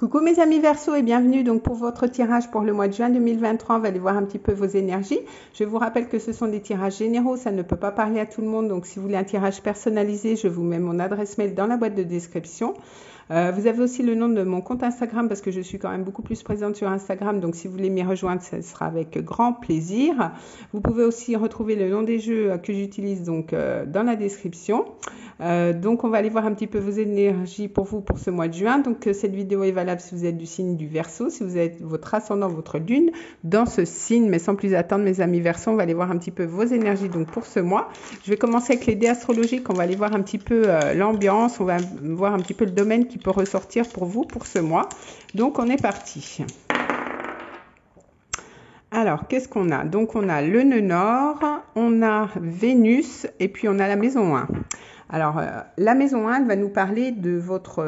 Coucou mes amis Verseau et bienvenue donc pour votre tirage pour le mois de juin 2023. On va aller voir un petit peu vos énergies. Je vous rappelle que ce sont des tirages généraux, ça ne peut pas parler à tout le monde. Donc si vous voulez un tirage personnalisé, je vous mets mon adresse mail dans la boîte de description. Vous avez aussi le nom de mon compte Instagram parce que je suis quand même beaucoup plus présente sur Instagram. Donc si vous voulez m'y rejoindre, ce sera avec grand plaisir. Vous pouvez aussi retrouver le nom des jeux que j'utilise donc dans la description. Donc on va aller voir un petit peu vos énergies pour vous pour ce mois de juin. Donc cette vidéo est valable si vous êtes du signe du Verseau, si vous êtes votre ascendant, votre lune dans ce signe. Mais sans plus attendre mes amis Verseau, on va aller voir un petit peu vos énergies donc pour ce mois. Je vais commencer avec les dés astrologiques. On va aller voir un petit peu l'ambiance, on va voir un petit peu le domaine qui peut ressortir pour vous pour ce mois. Donc on est parti. Alors, qu'est-ce qu'on a? Donc, on a le nœud nord, on a Vénus et puis on a la maison 1. Alors, la maison 1, elle va nous parler de votre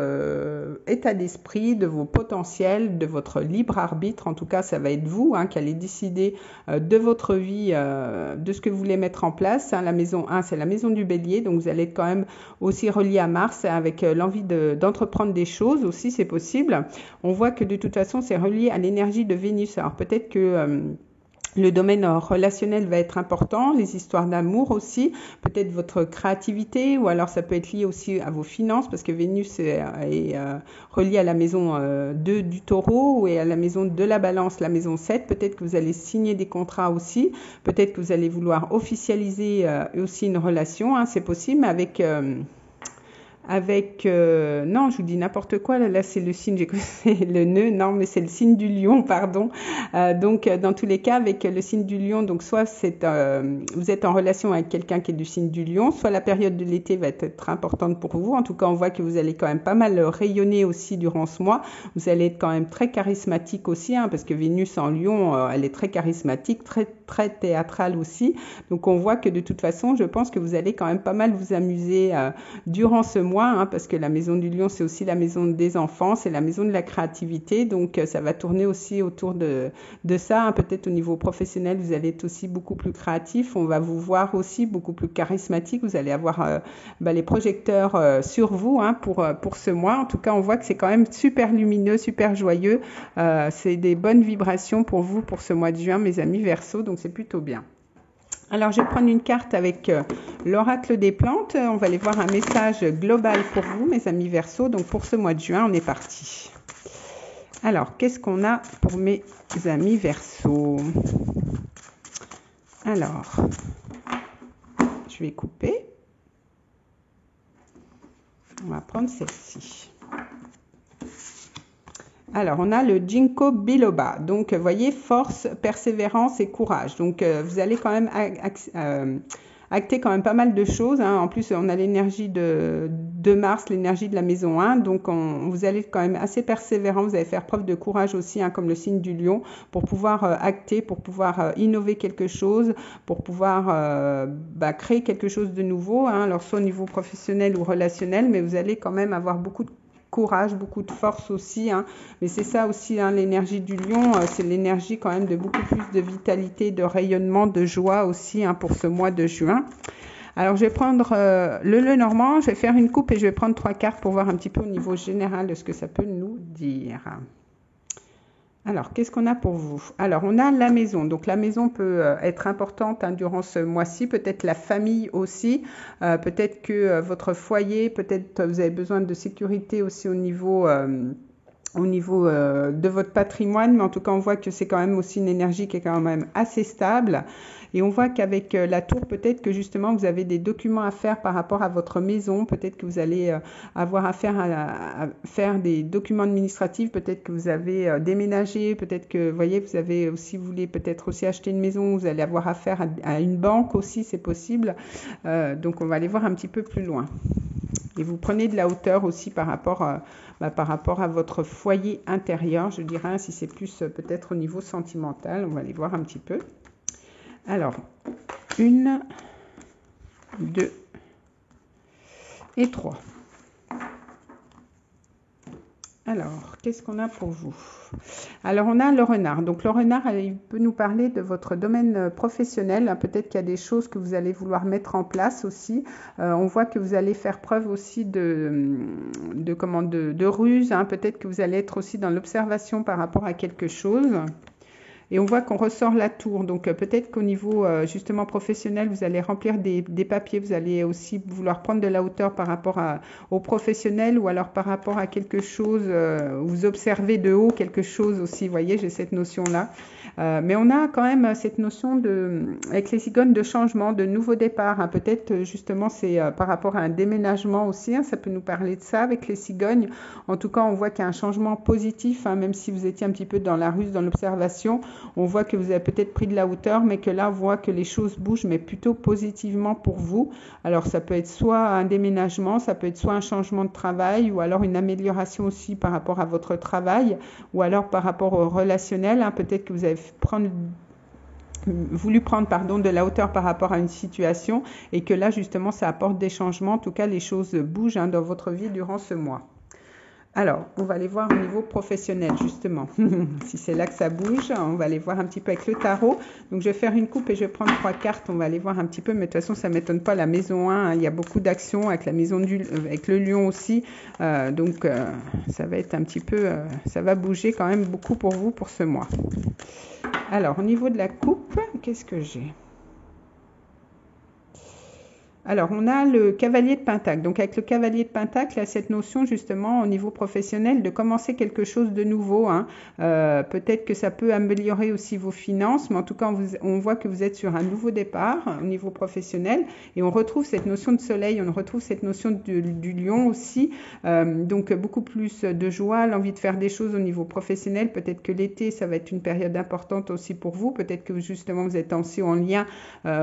état d'esprit, de vos potentiels, de votre libre arbitre. En tout cas, ça va être vous qui allez décider de votre vie, de ce que vous voulez mettre en place. La maison 1, c'est la maison du bélier. Donc, vous allez être quand même aussi relié à Mars avec l'envie d'entreprendre des choses aussi, c'est possible. On voit que de toute façon, c'est relié à l'énergie de Vénus. Alors, peut-être que... le domaine relationnel va être important, les histoires d'amour aussi, peut-être votre créativité ou alors ça peut être lié aussi à vos finances parce que Vénus est reliée à la maison 2 du taureau et à la maison de la balance, la maison 7. Peut-être que vous allez signer des contrats aussi, peut-être que vous allez vouloir officialiser aussi une relation, c'est possible, mais non, je vous dis n'importe quoi, là c'est le signe, c'est le nœud, non mais c'est le signe du lion, pardon. Donc dans tous les cas avec le signe du lion, donc soit vous êtes en relation avec quelqu'un qui est du signe du lion, soit la période de l'été va être importante pour vous. En tout cas on voit que vous allez quand même pas mal rayonner aussi durant ce mois. Vous allez être quand même très charismatique aussi, parce que Vénus en lion, elle est très charismatique, très théâtrale aussi. Donc on voit que de toute façon je pense que vous allez quand même pas mal vous amuser durant ce mois, parce que la maison du lion, c'est aussi la maison des enfants, c'est la maison de la créativité, donc ça va tourner aussi autour de ça. Peut-être au niveau professionnel, vous allez être aussi beaucoup plus créatif, on va vous voir aussi beaucoup plus charismatique, vous allez avoir les projecteurs sur vous pour ce mois. En tout cas, on voit que c'est quand même super lumineux, super joyeux, c'est des bonnes vibrations pour vous pour ce mois de juin, mes amis Verseau, donc c'est plutôt bien. Alors, je vais prendre une carte avec l'oracle des plantes. On va aller voir un message global pour vous, mes amis Verseau. Donc, pour ce mois de juin, on est parti. Alors, qu'est-ce qu'on a pour mes amis Verseau? Alors, je vais couper. On va prendre celle-ci. Alors, on a le Ginkgo biloba. Donc, vous voyez, force, persévérance et courage. Donc, vous allez quand même acter quand même pas mal de choses. En plus, on a l'énergie de Mars, l'énergie de la maison 1. Donc, vous allez être quand même assez persévérant. Vous allez faire preuve de courage aussi, comme le signe du lion, pour pouvoir acter, pour pouvoir innover quelque chose, pour pouvoir créer quelque chose de nouveau. Alors, soit au niveau professionnel ou relationnel, mais vous allez quand même avoir beaucoup de courage, beaucoup de force aussi, mais c'est ça aussi, l'énergie du lion, c'est l'énergie quand même de beaucoup plus de vitalité, de rayonnement, de joie aussi pour ce mois de juin. Alors je vais prendre le normand, je vais faire une coupe et je vais prendre 3 cartes pour voir un petit peu au niveau général de ce que ça peut nous dire. Alors, qu'est-ce qu'on a pour vous? Alors, on a la maison. Donc, la maison peut être importante durant ce mois-ci. Peut-être la famille aussi. Peut-être que votre foyer, peut-être vous avez besoin de sécurité aussi au niveau de votre patrimoine. Mais en tout cas, on voit que c'est quand même aussi une énergie qui est quand même assez stable. Et on voit qu'avec la tour, peut-être que justement, vous avez des documents à faire par rapport à votre maison. Peut-être que vous allez avoir affaire à faire des documents administratifs. Peut-être que vous avez déménagé. Peut-être que, vous voyez, vous avez aussi, vous voulez peut-être aussi acheter une maison. Vous allez avoir affaire à une banque aussi, c'est possible. Donc, on va aller voir un petit peu plus loin. Et vous prenez de la hauteur aussi par rapport à votre foyer intérieur, je dirais, si c'est plus peut-être au niveau sentimental. On va aller voir un petit peu. Alors, 1, 2 et 3. Alors, qu'est-ce qu'on a pour vous? Alors, on a le renard. Donc, le renard, il peut nous parler de votre domaine professionnel. Peut-être qu'il y a des choses que vous allez vouloir mettre en place aussi. On voit que vous allez faire preuve aussi de ruse. Peut-être que vous allez être aussi dans l'observation par rapport à quelque chose. Et on voit qu'on ressort la tour. Donc, peut-être qu'au niveau justement professionnel, vous allez remplir des papiers. Vous allez aussi vouloir prendre de la hauteur par rapport au professionnel ou alors par rapport à quelque chose. Vous observez de haut quelque chose aussi. Vous voyez, j'ai cette notion-là. Mais on a quand même cette notion avec les cigognes de changement, de nouveau départ. Peut-être justement c'est par rapport à un déménagement aussi. Ça peut nous parler de ça avec les cigognes. En tout cas, on voit qu'il y a un changement positif, même si vous étiez un petit peu dans la ruse, dans l'observation. On voit que vous avez peut-être pris de la hauteur, mais que là, on voit que les choses bougent, mais plutôt positivement pour vous. Alors, ça peut être soit un déménagement, ça peut être soit un changement de travail, ou alors une amélioration aussi par rapport à votre travail, ou alors par rapport au relationnel. Peut-être que vous avez voulu prendre de la hauteur par rapport à une situation, et que là, justement, ça apporte des changements. En tout cas, les choses bougent dans votre vie durant ce mois. Alors, on va aller voir au niveau professionnel, justement. Si c'est là que ça bouge, on va aller voir un petit peu avec le tarot. Donc, je vais faire une coupe et je vais prendre 3 cartes. On va aller voir un petit peu, mais de toute façon, ça ne m'étonne pas. La maison 1, il y a beaucoup d'actions avec la maison avec le lion aussi. Donc, ça va être un petit peu... ça va bouger quand même beaucoup pour vous pour ce mois. Alors, au niveau de la coupe, qu'est-ce que j'ai ? Alors, on a le cavalier de Pentacle. Donc, avec le cavalier de Pentacle, il y a cette notion, justement, au niveau professionnel, de commencer quelque chose de nouveau. Peut-être que ça peut améliorer aussi vos finances, mais en tout cas, on voit que vous êtes sur un nouveau départ au niveau professionnel. Et on retrouve cette notion de soleil, on retrouve cette notion du lion aussi. Donc, beaucoup plus de joie, l'envie de faire des choses au niveau professionnel. Peut-être que l'été, ça va être une période importante aussi pour vous. Peut-être que, justement, vous êtes aussi en lien,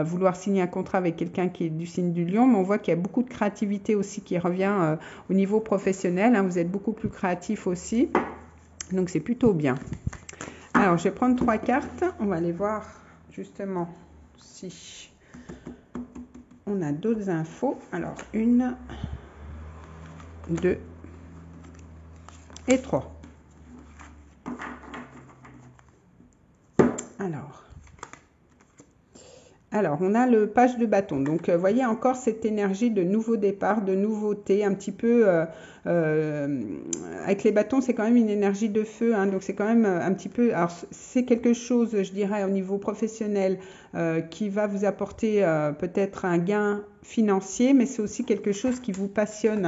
vouloir signer un contrat avec quelqu'un qui est du signe du lion, mais on voit qu'il y a beaucoup de créativité aussi qui revient au niveau professionnel. Vous êtes beaucoup plus créatif aussi, donc c'est plutôt bien. Alors, je vais prendre 3 cartes. On va aller voir justement si on a d'autres infos. Alors, 1, 2 et 3. Alors, on a le page de bâton. Donc, voyez encore cette énergie de nouveau départ, de nouveauté, un petit peu... avec les bâtons, c'est quand même une énergie de feu. Donc, c'est quand même un petit peu... Alors, c'est quelque chose, je dirais, au niveau professionnel qui va vous apporter peut-être un gain financier, mais c'est aussi quelque chose qui vous passionne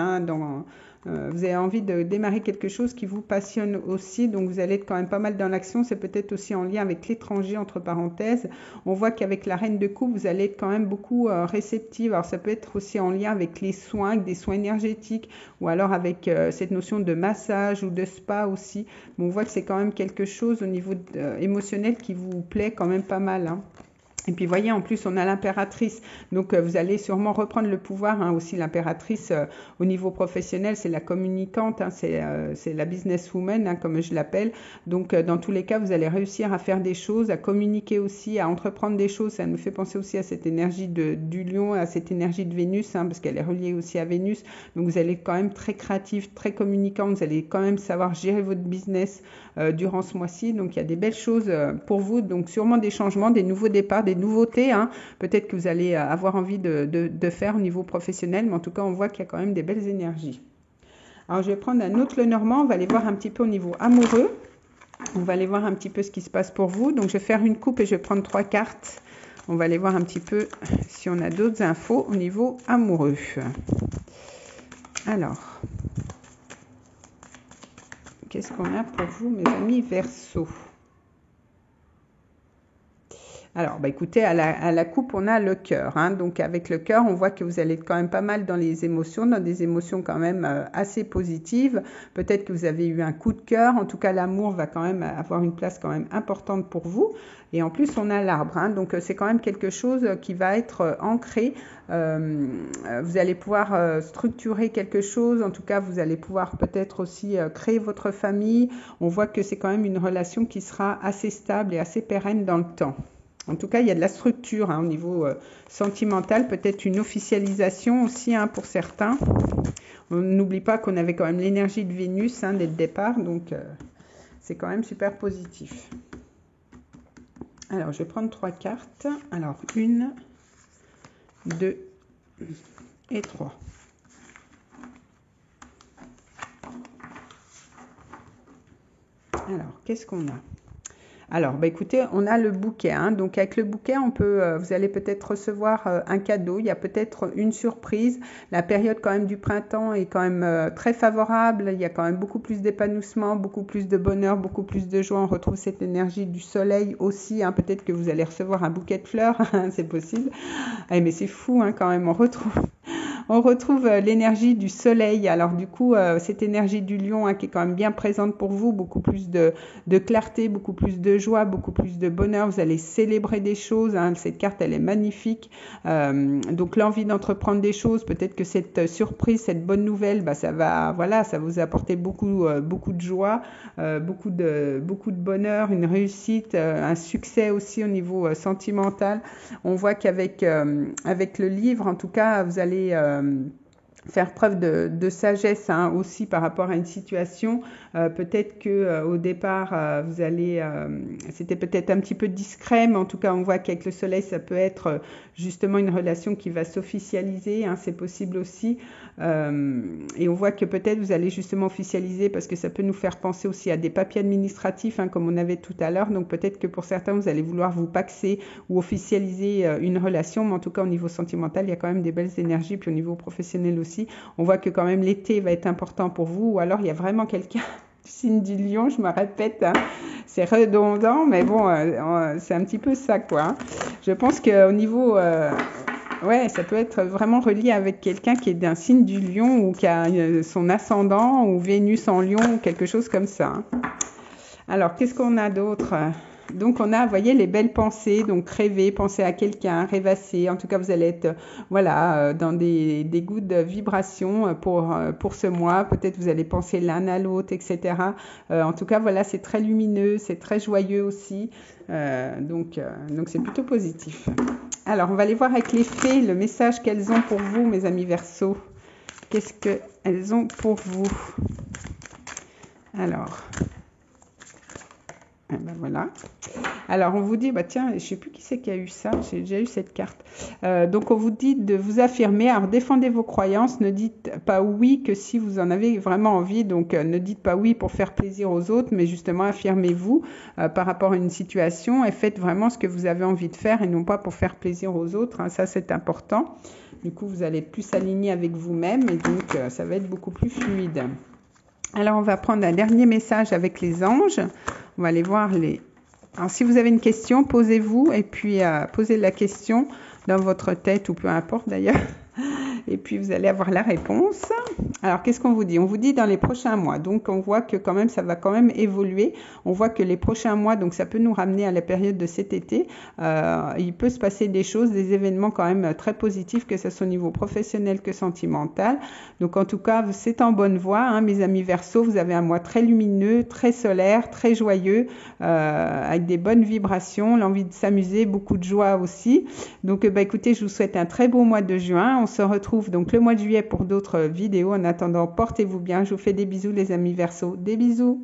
vous avez envie de démarrer quelque chose qui vous passionne aussi, donc vous allez être quand même pas mal dans l'action. C'est peut-être aussi en lien avec l'étranger, entre parenthèses. On voit qu'avec la reine de coupe, vous allez être quand même beaucoup réceptive. Alors ça peut être aussi en lien avec les soins, avec des soins énergétiques, ou alors avec cette notion de massage ou de spa aussi. Mais on voit que c'est quand même quelque chose au niveau émotionnel qui vous plaît quand même pas mal. Et puis, voyez, en plus, on a l'impératrice. Donc, vous allez sûrement reprendre le pouvoir. Aussi, l'impératrice, au niveau professionnel, c'est la communicante. C'est la businesswoman, comme je l'appelle. Donc, dans tous les cas, vous allez réussir à faire des choses, à communiquer aussi, à entreprendre des choses. Ça nous fait penser aussi à cette énergie du lion, à cette énergie de Vénus, parce qu'elle est reliée aussi à Vénus. Donc, vous allez être quand même très créatif, très communicant. Vous allez quand même savoir gérer votre business durant ce mois-ci. Donc, il y a des belles choses pour vous. Donc, sûrement des changements, des nouveaux départs, des nouveautés, peut-être que vous allez avoir envie de faire au niveau professionnel, mais en tout cas, on voit qu'il y a quand même des belles énergies. Alors, je vais prendre un autre Lenormand, on va aller voir un petit peu au niveau amoureux. On va aller voir un petit peu ce qui se passe pour vous. Donc, je vais faire une coupe et je vais prendre 3 cartes. On va aller voir un petit peu si on a d'autres infos au niveau amoureux. Alors, qu'est-ce qu'on a pour vous, mes amis Verseau ? Alors, écoutez, à la coupe, on a le cœur. Donc, avec le cœur, on voit que vous allez être quand même pas mal dans les émotions, dans des émotions quand même assez positives. Peut-être que vous avez eu un coup de cœur. En tout cas, l'amour va quand même avoir une place quand même importante pour vous. Et en plus, on a l'arbre. Donc, c'est quand même quelque chose qui va être ancré. Vous allez pouvoir structurer quelque chose. En tout cas, vous allez pouvoir peut-être aussi créer votre famille. On voit que c'est quand même une relation qui sera assez stable et assez pérenne dans le temps. En tout cas, il y a de la structure hein, au niveau sentimental, peut-être une officialisation aussi hein, pour certains. On n'oublie pas qu'on avait quand même l'énergie de Vénus hein, dès le départ, donc c'est quand même super positif. Alors, je vais prendre 3 cartes. Alors, 1, 2 et 3. Alors, qu'est-ce qu'on a? Alors, bah écoutez, on a le bouquet. Hein. Donc, avec le bouquet, on peut, vous allez peut-être recevoir un cadeau. Il y a peut-être une surprise. La période quand même du printemps est quand même très favorable. Il y a quand même beaucoup plus d'épanouissement, beaucoup plus de bonheur, beaucoup plus de joie. On retrouve cette énergie du soleil aussi. Hein. Peut-être que vous allez recevoir un bouquet de fleurs. C'est possible. Mais c'est fou hein, quand même. On retrouve l'énergie du soleil. Alors du coup, cette énergie du lion hein, qui est quand même bien présente pour vous, beaucoup plus de clarté, beaucoup plus de joie, beaucoup plus de bonheur. Vous allez célébrer des choses. Hein. Cette carte, elle est magnifique. Donc l'envie d'entreprendre des choses, peut-être que cette surprise, cette bonne nouvelle, bah, ça va vous apporter beaucoup de joie, beaucoup de bonheur, une réussite, un succès aussi au niveau sentimental. On voit qu'avec avec le livre, en tout cas, vous allez faire preuve de sagesse hein, aussi par rapport à une situation. Peut-être que au départ, vous allez, c'était peut-être un petit peu discret, mais en tout cas, on voit qu'avec le soleil, ça peut être justement une relation qui va s'officialiser. Hein, c'est possible aussi. Et on voit que peut-être vous allez justement officialiser parce que ça peut nous faire penser aussi à des papiers administratifs, hein, comme on avait tout à l'heure. Donc peut-être que pour certains, vous allez vouloir vous paxer ou officialiser une relation, mais en tout cas au niveau sentimental, il y a quand même des belles énergies. Puis au niveau professionnel aussi, on voit que quand même l'été va être important pour vous, ou alors il y a vraiment quelqu'un du signe du lion, je me répète, hein, c'est redondant, mais bon, c'est un petit peu ça, quoi. Hein. Je pense qu'au niveau... ouais, ça peut être vraiment relié avec quelqu'un qui est d'un signe du lion ou qui a son ascendant ou Vénus en lion ou quelque chose comme ça. Hein. Alors, qu'est-ce qu'on a d'autre? Donc, on a, vous voyez, les belles pensées, donc rêver, penser à quelqu'un, rêvasser. En tout cas, vous allez être, voilà, dans des good vibrations pour ce mois. Peut-être vous allez penser l'un à l'autre, etc. En tout cas, voilà, c'est très lumineux, c'est très joyeux aussi. Donc, c'est plutôt positif. Alors, on va aller voir avec les fées le message qu'elles ont pour vous, mes amis Verseaux. Qu'est-ce qu'elles ont pour vous? Alors... ben voilà. Alors, on vous dit, bah tiens, je ne sais plus qui c'est qui a eu ça, j'ai déjà eu cette carte. Donc, on vous dit de vous affirmer, alors défendez vos croyances, ne dites pas oui que si vous en avez vraiment envie, donc ne dites pas oui pour faire plaisir aux autres, mais justement affirmez-vous par rapport à une situation et faites vraiment ce que vous avez envie de faire et non pas pour faire plaisir aux autres, hein, ça c'est important. Du coup, vous allez être plus aligné avec vous-même et donc ça va être beaucoup plus fluide. Alors, on va prendre un dernier message avec les anges. On va aller voir les... Alors, si vous avez une question, posez-vous et puis posez la question dans votre tête ou peu importe d'ailleurs. Et puis, vous allez avoir la réponse. Alors, qu'est-ce qu'on vous dit? On vous dit dans les prochains mois. Donc, on voit que quand même, ça va quand même évoluer. On voit que les prochains mois, donc ça peut nous ramener à la période de cet été. Il peut se passer des choses, des événements quand même très positifs, que ce soit au niveau professionnel que sentimental. Donc, en tout cas, c'est en bonne voie. Hein, mes amis Verseaux, vous avez un mois très lumineux, très solaire, très joyeux, avec des bonnes vibrations, l'envie de s'amuser, beaucoup de joie aussi. Donc, écoutez, je vous souhaite un très beau mois de juin. On se retrouve donc le mois de juillet pour d'autres vidéos. En attendant, portez-vous bien. Je vous fais des bisous les amis Verseaux. Des bisous.